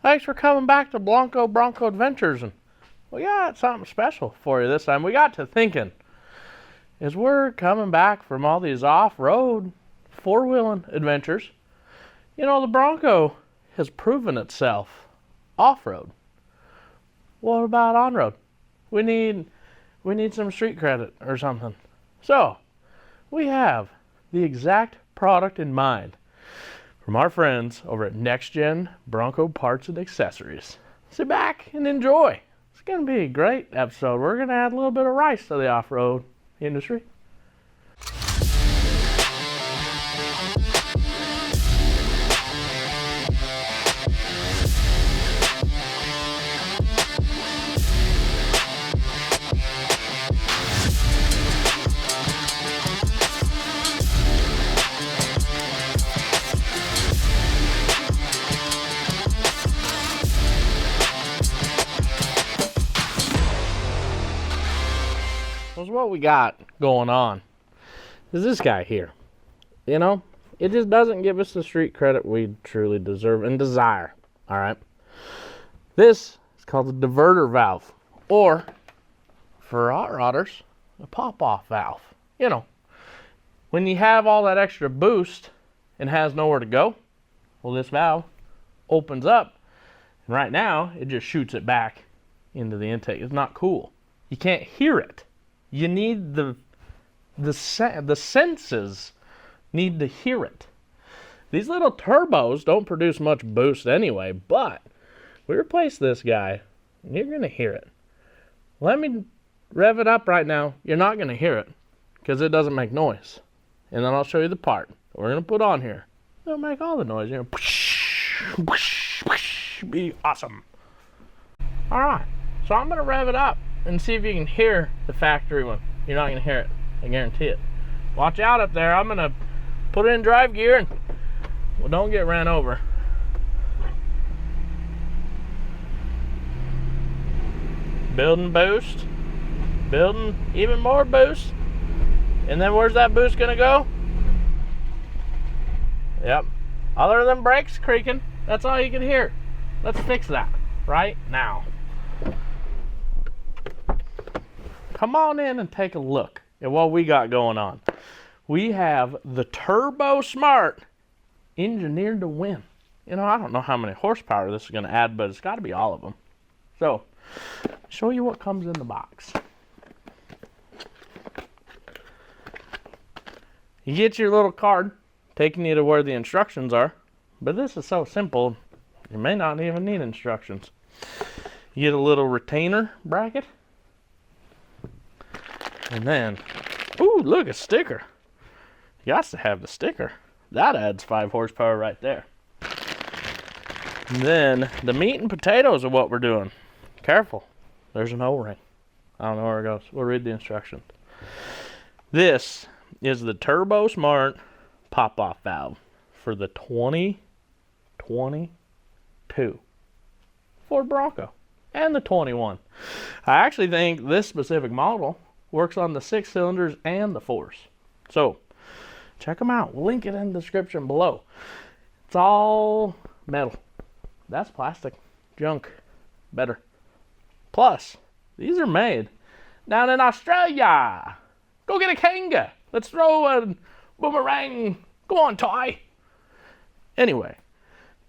Thanks for coming back to Bronco Adventures. And we got something special for you this time. We got to thinking, as we're coming back from all these off-road, four-wheeling adventures, you know, the Bronco has proven itself off-road. What about on-road? We need some street credit or something. So, we have the exact product in mind from our friends over at Next Gen Bronco Parts and Accessories. Sit back and enjoy. It's going to be a great episode. We're going to add a little bit of rice to the off-road industry. What we got going on is this guy here. You know, it just doesn't give us the street credit we truly deserve and desire. All right, this is called the diverter valve, or for hot rodders, a pop-off valve. You know, when you have all that extra boost and has nowhere to go, well, this valve opens up, and right now it just shoots it back into the intake. It's not cool. You can't hear it. You need the senses need to hear it. These little turbos don't produce much boost anyway, but we replace this guy, and you're going to hear it. Let me rev it up right now. You're not going to hear it because it doesn't make noise. And then I'll show you the part we're going to put on here. It'll make all the noise. You know, whoosh, whoosh, whoosh, be awesome. All right, so I'm going to rev it up and see if you can hear the factory one. You're not going to hear it. I guarantee it. Watch out up there. I'm going to put it in drive gear and, well, don't get ran over. Building boost. Building even more boost. And then where's that boost going to go? Yep. Other than brakes creaking, that's all you can hear. Let's fix that right now. Come on in and take a look at what we got going on. We have the Turbosmart engineered to win. You know, I don't know how many horsepower this is going to add, but it's got to be all of them. So, show you what comes in the box. You get your little card taking you to where the instructions are, but this is so simple, you may not even need instructions. You get a little retainer bracket. And then, ooh, look, a sticker. You got to have the sticker. That adds 5 horsepower right there. And then, the meat and potatoes of what we're doing. Careful. There's an O-ring. I don't know where it goes. We'll read the instructions. This is the Turbosmart pop-off valve for the 2022 Ford Bronco and the 21. I actually think this specific model works on the 6 cylinders and the 4s. So, check them out. We'll link it in the description below. It's all metal. That's plastic. Junk. Better. Plus, these are made down in Australia. Go get a kanga. Let's throw a boomerang. Go on, Ty. Anyway,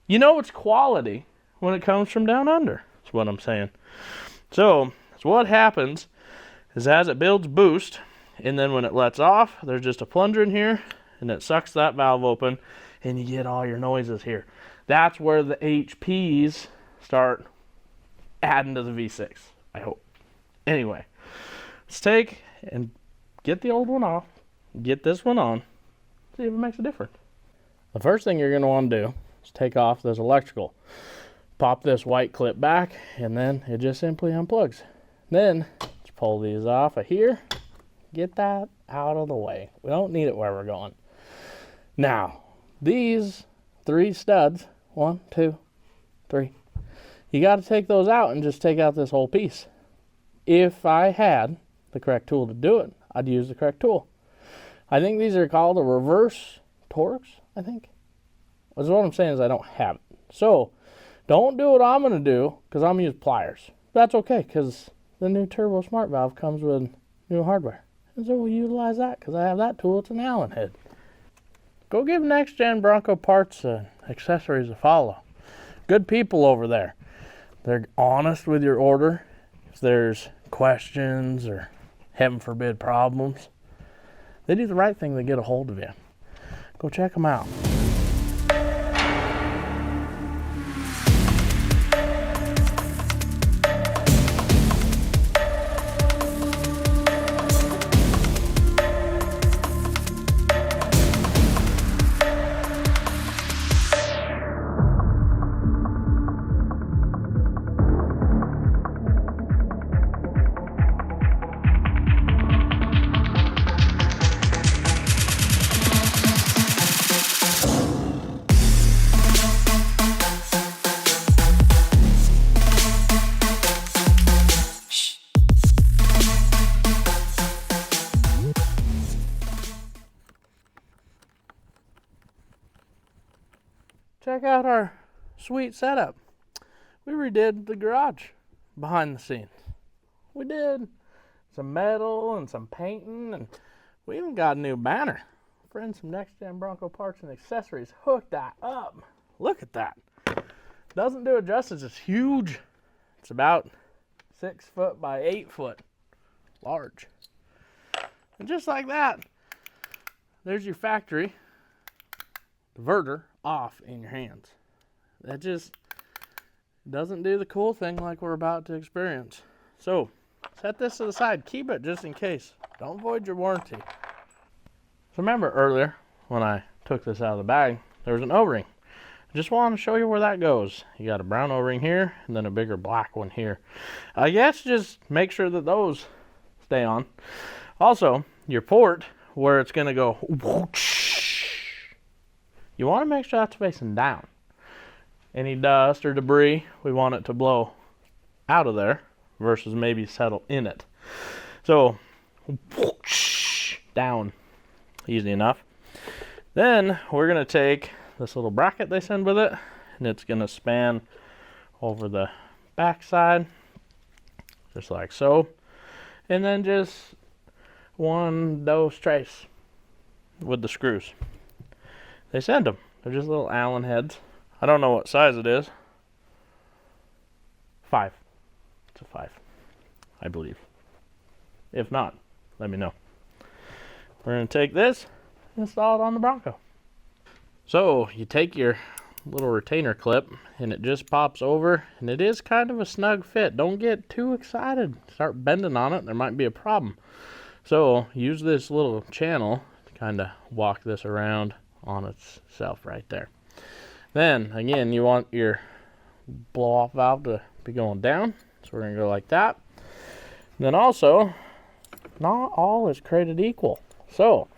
you know it's quality when it comes from down under. That's what I'm saying. So what happens is as it builds boost, and then when it lets off, there's just a plunger in here, and it sucks that valve open, and you get all your noises here. That's where the HPs start adding to the V6, I hope. Anyway, let's take and get the old one off, get this one on, see if it makes a difference. The first thing you're going to want to do is take off this electrical. Pop this white clip back, and then it just simply unplugs. Then, let's pull these off of here. Get that out of the way. We don't need it where we're going. Now, these 3 studs, 1, 2, 3, you got to take those out and just take out this whole piece. If I had the correct tool to do it, I'd use the correct tool. I think these are called a reverse Torx, I think. What I'm saying is I don't have it. So, Don't do what I'm going to do, because I'm going to use pliers. That's okay, because the new Turbosmart valve comes with new hardware. And so we'll utilize that, because I have that tool. It's an Allen head. Go give Next Gen Bronco Parts and Accessories a follow. Good people over there. They're honest with your order. If there's questions or, heaven forbid, problems, they do the right thing to get a hold of you. Go check them out. Check out our sweet setup. We redid the garage behind the scenes. We did some metal and some painting, and we even got a new banner. Friends from Next Gen Bronco Parts and Accessories hooked that up. Look at that. Doesn't do it justice. It's huge. It's about 6 foot by 8 foot. Large. And just like that, there's your factory diverter off in your hands. That just doesn't do the cool thing like we're about to experience. So set this to the side. Keep it just in case. Don't void your warranty. So remember earlier when I took this out of the bag, there was an O-ring. I just wanted to show you where that goes. You got a brown O-ring here and then a bigger black one here. I guess just make sure that those stay on. Also, your port where it's going to go whoosh, you want to make sure that's facing down. Any dust or debris, we want it to blow out of there versus maybe settle in it. So, whoosh, down, easy enough. Then we're going to take this little bracket they send with it, and it's going to span over the back side, just like so. And then just one dose trace with the screws. They send them. They're just little Allen heads. I don't know what size it is. 5. It's a 5, I believe. If not, let me know. We're going to take this and install it on the Bronco. So you take your little retainer clip and it just pops over, and it is kind of a snug fit. Don't get too excited. Start bending on it, there might be a problem. So use this little channel to kind of walk this around on itself right there. Then again, you want your blow off valve to be going down, so we're going to go like that. And then also, not all is created equal. So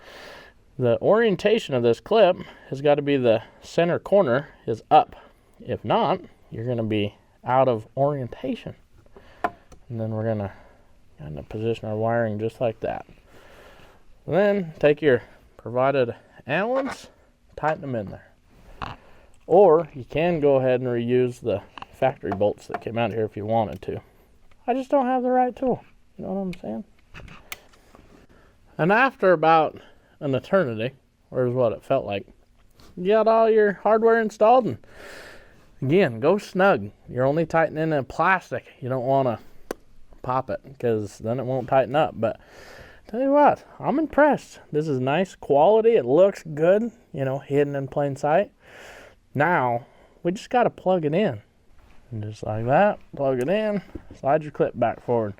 the orientation of this clip has got to be the center corner is up. If not, you're going to be out of orientation. And then we're going to kind of position our wiring just like that. And then take your provided Allens, tighten them in there. Or you can go ahead and reuse the factory bolts that came out here if you wanted to. I just don't have the right tool. You know what I'm saying? And after about an eternity, or is what it felt like, you got all your hardware installed, and again, go snug. You're only tightening in plastic. You don't want to pop it because then it won't tighten up. But tell you what, I'm impressed. This is nice quality. It looks good, you know, hidden in plain sight. Now, we just got to plug it in. And just like that, plug it in, slide your clip back forward.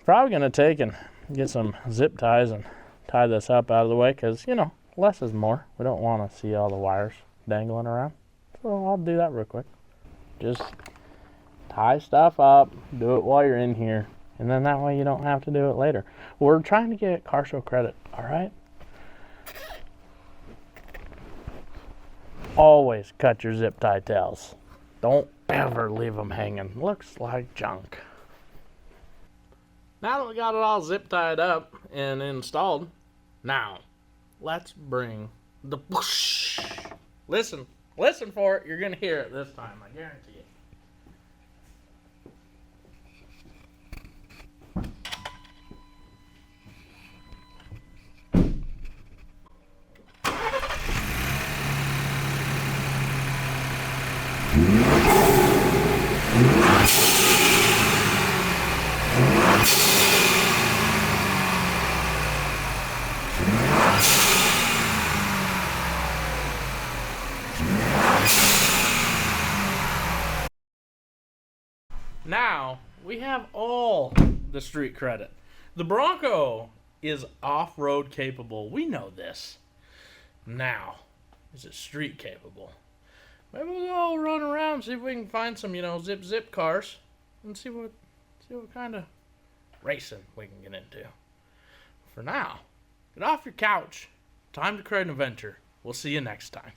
Probably going to take and get some zip ties and tie this up out of the way because, you know, less is more. We don't want to see all the wires dangling around. So I'll do that real quick. Just tie stuff up, do it while you're in here, and then that way you don't have to do it later. We're trying to get car show credit, all right? Always cut your zip tie tails. Don't ever leave them hanging. Looks like junk. Now that we got it all zip tied up and installed, now let's bring the whoosh. Listen for it. You're going to hear it this time, I guarantee it. Now, we have all the street credit. The Bronco is off-road capable. We know this. Now, is it street capable? Maybe we'll go run around, see if we can find some, zip cars, and see what kind of racing we can get into. For now, get off your couch. Time to create an adventure. We'll see you next time.